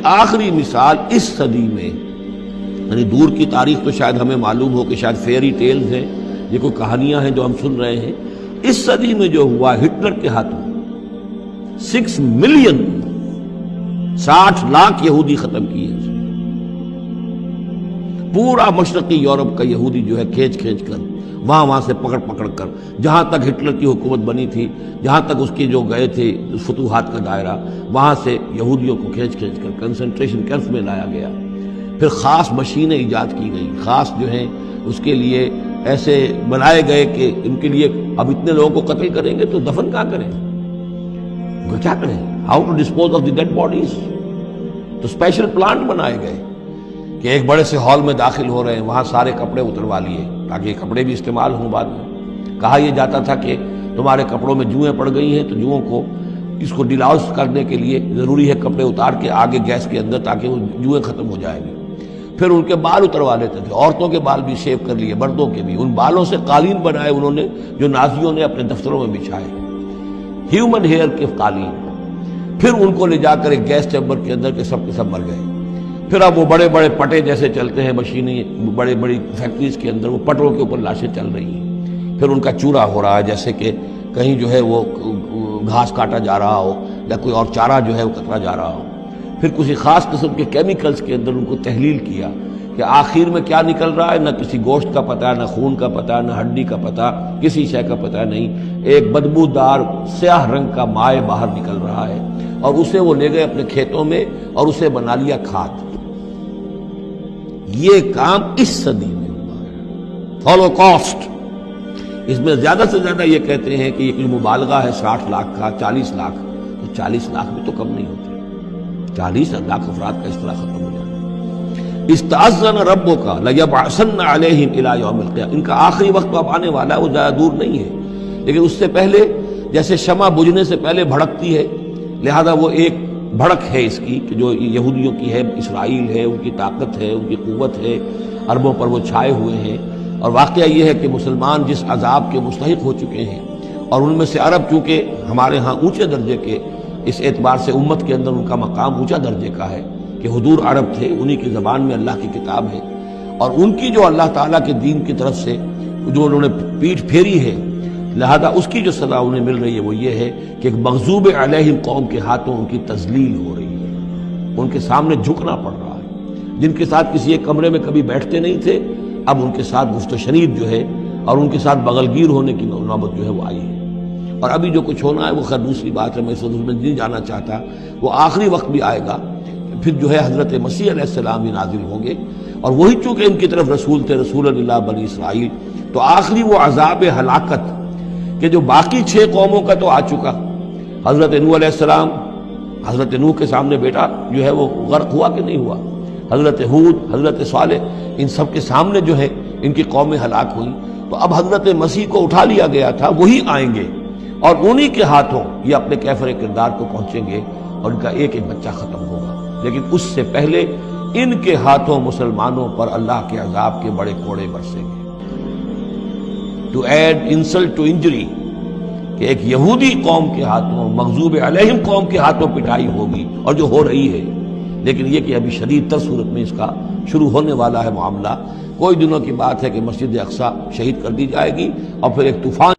آخری مثال اس صدی میں، یعنی دور کی تاریخ تو شاید ہمیں معلوم ہو کہ شاید فیری ٹیلز ہیں، یہ کوئی کہانیاں ہیں جو ہم سن رہے ہیں، اس صدی میں جو ہوا ہٹلر کے ہاتھوں 6 ملین 60 لاکھ یہودی ختم کیے، پورا مشرقی یورپ کا یہودی جو ہے کھینچ کر وہاں سے پکڑ کر جہاں تک ہٹلر کی حکومت بنی تھی، جہاں تک اس کے جو گئے تھے فتوحات کا دائرہ، وہاں سے یہودیوں کو کھینچ کر کنسنٹریشن کیمپس میں لایا گیا۔ پھر خاص مشینیں ایجاد کی گئی، خاص جو ہیں اس کے لیے ایسے بنائے گئے کہ ان کے لیے اب اتنے لوگوں کو قتل کریں گے تو دفن کہاں کریں، کیا کریں، how to dispose of the dead bodies. تو اسپیشل پلانٹ بنائے گئے کہ ایک بڑے سے ہال میں داخل ہو رہے ہیں، وہاں سارے کپڑے اتروا لیے تاکہ کپڑے بھی استعمال ہوں بعد میں۔ کہا یہ جاتا تھا کہ تمہارے کپڑوں میں جوئیں پڑ گئی ہیں تو جوؤں کو اس کو ڈیلاؤس کرنے کے لیے ضروری ہے کپڑے اتار کے آگے گیس کے اندر تاکہ وہ جوئیں ختم ہو جائیں گی۔ پھر ان کے بال اتروا لیتے تھے، عورتوں کے بال بھی شیو کر لیے، مردوں کے بھی، ان بالوں سے قالین بنائے انہوں نے جو نازیوں نے اپنے دفتروں میں بچھائے، ہیومن ہیئر کے قالین۔ پھر ان کو لے جا کر ایک گیس چیمبر کے اندر کے سب مر گئے۔ پھر اب وہ بڑے بڑے پٹے جیسے چلتے ہیں مشینیں، بڑی فیکٹریز کے اندر وہ پٹوں کے اوپر لاشیں چل رہی ہیں۔ پھر ان کا چورا ہو رہا ہے جیسے کہ کہیں جو ہے وہ گھاس کاٹا جا رہا ہو یا کوئی اور چارہ جو ہے وہ کترا جا رہا ہو۔ پھر کسی خاص قسم کے کیمیکلز کے اندر ان کو تحلیل کیا کہ آخر میں کیا نکل رہا ہے، نہ کسی گوشت کا پتہ، نہ خون کا پتہ، نہ ہڈی کا پتہ، کسی شے کا پتہ نہیں، ایک بدبودار سیاہ رنگ کا مائع باہر نکل رہا ہے، اور اسے وہ لے گئے اپنے کھیتوں میں اور اسے بنا لیا کھاد۔ یہ کام اس صدی میں ہوا ہے، ہولوکاسٹ۔ اس میں زیادہ سے زیادہ یہ کہتے ہیں کہ یہ کوئی مبالغہ ہے 60 لاکھ کا، 40 لاکھ، تو 40 لاکھ بھی تو کم نہیں ہوتے، 40 لاکھ افراد کا اس طرح ختم ہو جاتا۔ استأذن ربک لیبعثن علیہم الی یوم القیامہ، ان کا آخری وقت اب آنے والا ہے، وہ زیادہ دور نہیں ہے، لیکن اس سے پہلے جیسے شمع بجھنے سے پہلے بھڑکتی ہے، لہذا وہ ایک بھڑک ہے اس کی کہ جو یہودیوں کی ہے، اسرائیل ہے، ان کی طاقت ہے، ان کی قوت ہے، عربوں پر وہ چھائے ہوئے ہیں۔ اور واقعہ یہ ہے کہ مسلمان جس عذاب کے مستحق ہو چکے ہیں، اور ان میں سے عرب چونکہ ہمارے ہاں اونچے درجے کے، اس اعتبار سے امت کے اندر ان کا مقام اونچا درجے کا ہے کہ حضور عرب تھے، انہی کی زبان میں اللہ کی کتاب ہے، اور ان کی جو اللہ تعالیٰ کے دین کی طرف سے جو انہوں نے پیٹھ پھیری ہے، لہذا اس کی جو سزا انہیں مل رہی ہے وہ یہ ہے کہ ایک مغضوب علیہم قوم کے ہاتھوں ان کی تذلیل ہو رہی ہے، ان کے سامنے جھکنا پڑ رہا ہے۔ جن کے ساتھ کسی ایک کمرے میں کبھی بیٹھتے نہیں تھے، اب ان کے ساتھ گفت و شنید جو ہے اور ان کے ساتھ بغل گیر ہونے کی نوبت جو ہے وہ آئی ہے۔ اور ابھی جو کچھ ہونا ہے وہ خیر دوسری بات ہے، میں اس میں نہیں جانا چاہتا، وہ آخری وقت بھی آئے گا، پھر جو ہے حضرت مسیح علیہ السلام ہی نازل ہوں گے، اور وہی چونکہ ان کی طرف رسول تھے، رسول اللہ بنی اسرائیل، تو آخری وہ عذاب ہلاکت کہ جو باقی 6 قوموں کا تو آ چکا، حضرت نوح علیہ السلام، حضرت نوح کے سامنے بیٹا جو ہے وہ غرق ہوا کہ نہیں ہوا، حضرت ہود، حضرت صالح، ان سب کے سامنے جو ہے ان کی قومیں ہلاک ہوئی، تو اب حضرت مسیح کو اٹھا لیا گیا تھا، وہی آئیں گے اور انہی کے ہاتھوں یہ اپنے کیفر کردار کو پہنچیں گے اور ان کا ایک ایک بچہ ختم ہوگا۔ لیکن اس سے پہلے ان کے ہاتھوں مسلمانوں پر اللہ کے عذاب کے بڑے کوڑے برسیں گے۔ To add insult to injury, کہ ایک یہودی قوم کے ہاتھوں، مغضوب علیہم قوم کے ہاتھوں پٹائی ہوگی، اور جو ہو رہی ہے، لیکن یہ کہ ابھی شدید تر صورت میں اس کا شروع ہونے والا ہے معاملہ۔ کوئی دنوں کی بات ہے کہ مسجد اقصی شہید کر دی جائے گی، اور پھر ایک طوفان